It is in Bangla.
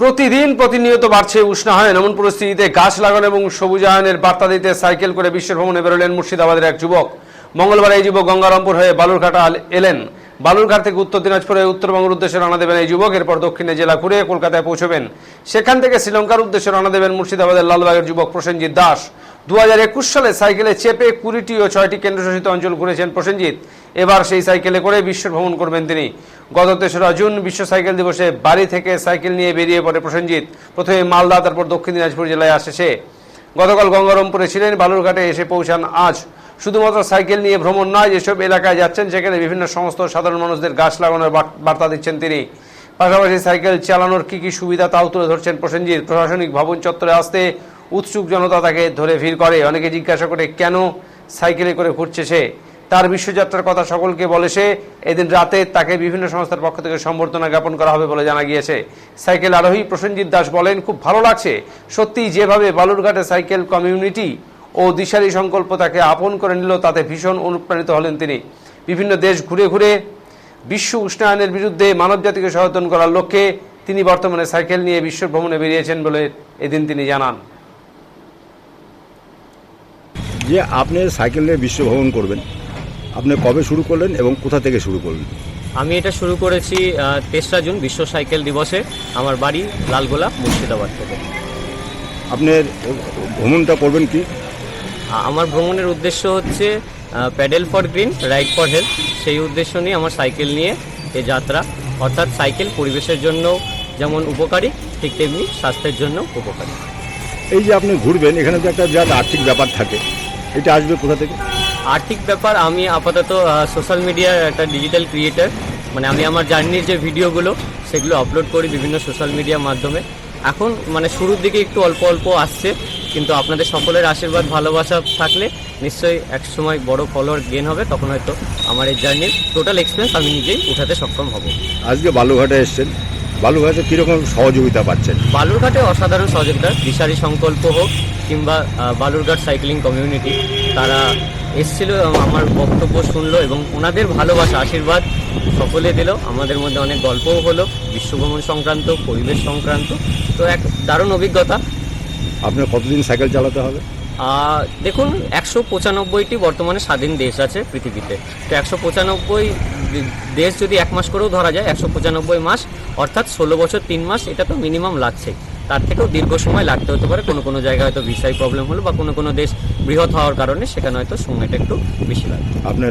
প্রতিদিন প্রতিনিয়ত বাড়ছে উষ্ণায়ন। এমন পরিস্থিতিতে গাছ লাগানো এবং সবুজায়নের বার্তা দিতে সাইকেল করে বিশ্ব ভ্রমণে বেরোলেন মুর্শিদাবাদের এক যুবক। মঙ্গলবার এই যুবক গঙ্গারামপুর হয়ে বালুরঘাট এলেন। বালুরঘাট থেকে উত্তর দিনাজপুরে উত্তরবঙ্গের উদ্দেশ্যে রওনা দেবেন এই যুবক। এরপর দক্ষিণে জেলা ঘুরে কলকাতায় পৌঁছবেন। সেখান থেকে শ্রীলঙ্কার উদ্দেশ্যে রওনা দেবেন মুর্শিদাবাদের লালবাগের যুবক প্রসেনজিৎ দাস। 2021 সালে সাইকেলে চেপে 20টি ও 6টি কেন্দ্রশাসিত অঞ্চল ঘুরেছেন প্রসেনজিৎ। এবার সেই সাইকেলে করে বিশ্ব ভ্রমণ করবেন তিনি। গত 3রা জুন বিশ্ব সাইকেল দিবসে বাড়ি থেকে সাইকেল নিয়ে বেরিয়ে পড়ে প্রসেনজিৎ। প্রথমে মালদা, তারপর দক্ষিণ দিনাজপুর জেলায় আসে সে। গতকাল গঙ্গারামপুরে ছিলেন, বালুরঘাটে এসে পৌঁছান আজ। শুধুমাত্র সাইকেল নিয়ে ভ্রমণ নয়, যেসব এলাকায় যাচ্ছেন সেখানে বিভিন্ন সমস্ত সাধারণ মানুষদের গাছ লাগানোর বার্তা দিচ্ছেন তিনি। পাশাপাশি সাইকেল চালানোর কি সুবিধা তাও তুলে ধরছেন প্রসেনজিৎ। প্রশাসনিক ভবন চত্বরে আসতে উৎসুক জনতা তাকে ধরে ভিড় করে। অনেকে জিজ্ঞাসা করে কেন সাইকেলে করে ঘুরছে সে। তার বিশ্বযাত্রার কথা সকলকে বলে সে। এদিন রাতে তাকে বিভিন্ন সংস্থার পক্ষ থেকে সম্বর্ধনা জ্ঞাপন করা হবে বলে জানা গিয়েছে। সাইকেল আরোহী প্রসেনজিৎ দাস বলেন, খুব ভালো লাগছে। সত্যি যেভাবে বালুরঘাটে সাইকেল কমিউনিটি ও দিশারি সংকল্প তাকে আপন করে নিল, তাতে ভীষণ অনুপ্রাণিত হলেন তিনি। বিভিন্ন দেশ ঘুরে ঘুরে বিশ্ব উষ্ণায়নের বিরুদ্ধে মানবজাতিকে সচেতন করার লক্ষ্যে তিনি বর্তমানে সাইকেল নিয়ে বিশ্ব ভ্রমণে বেরিয়েছেন বলে এদিন তিনি জানান। যে আপনি সাইকেল নিয়ে বিশ্ব ভ্রমণ করবেন, আপনি কবে শুরু করলেন এবং কোথা থেকে শুরু করলেন? আমি এটা শুরু করেছি 3রা জুন বিশ্ব সাইকেল দিবসে। আমার বাড়ি লালগোলা, মুর্শিদাবাদ থেকে। আপনার ভ্রমণটা করবেন কি? আমার ভ্রমণের উদ্দেশ্য হচ্ছে paddle for green, ride for health. সেই উদ্দেশ্য নিয়ে আমার সাইকেল নিয়ে এই যাত্রা। অর্থাৎ সাইকেল পরিবেশের জন্য যেমন উপকারী, ঠিক তেমনি স্বাস্থ্যের জন্য উপকারী। এই যে আপনি ঘুরবেন, এখানে তো একটা বিরাট আর্থিক ব্যাপার থাকে, এটা আসবে কোথা থেকে? আর্থিক ব্যাপার, আমি আপাতত সোশ্যাল মিডিয়ার একটা ডিজিটাল ক্রিয়েটার। মানে আমি আমার জার্নির যে ভিডিওগুলো সেগুলো আপলোড করি বিভিন্ন সোশ্যাল মিডিয়ার মাধ্যমে। এখন মানে শুরুর দিকে একটু অল্প অল্প আসছে, কিন্তু আপনাদের সকলের আশীর্বাদ ভালোবাসা থাকলে নিশ্চয়ই এক সময় বড় ফলোয়ার গেন হবে। তখন হয়তো আমার এই জার্নির টোটাল এক্সপিরিয়েন্স আমি নিজেই উঠাতে সক্ষম হব। আজকে বালুরঘাটে এসছেন, বালুরঘাটে কীরকম সহযোগিতা পাচ্ছেন? বালুরঘাটে অসাধারণ সহযোগিতা, দিশারি সংকল্প হোক কিংবা বালুরঘাট সাইক্লিং কমিউনিটি, তারা এসেছিল এবং আমার বক্তব্য শুনলো এবং ওনাদের ভালোবাসা আশীর্বাদ সকলে দিল। আমাদের মধ্যে অনেক গল্পও হলো বিশ্বভ্রমণ সংক্রান্ত, পরিবেশ সংক্রান্ত। তো এক দারুণ অভিজ্ঞতা। আপনার কতদিন সাইকেল চালাতে হবে? দেখুন, 195টি বর্তমানে স্বাধীন দেশ আছে পৃথিবীতে। তো 195 দেশ যদি 1 মাস করেও ধরা যায়, 195 মাস অর্থাৎ 16 বছর 3 মাস, এটা তো মিনিমাম লাগছে। তার থেকেও দীর্ঘ সময় লাগতে হতে পারে। কোনো কোনো জায়গায় হয়তো ভিসায় প্রবলেম হলো বা কোনো কোনো দেশ বৃহৎ হওয়ার কারণে সেখানে হয়তো সময়টা একটু বেশি লাগে। আপনার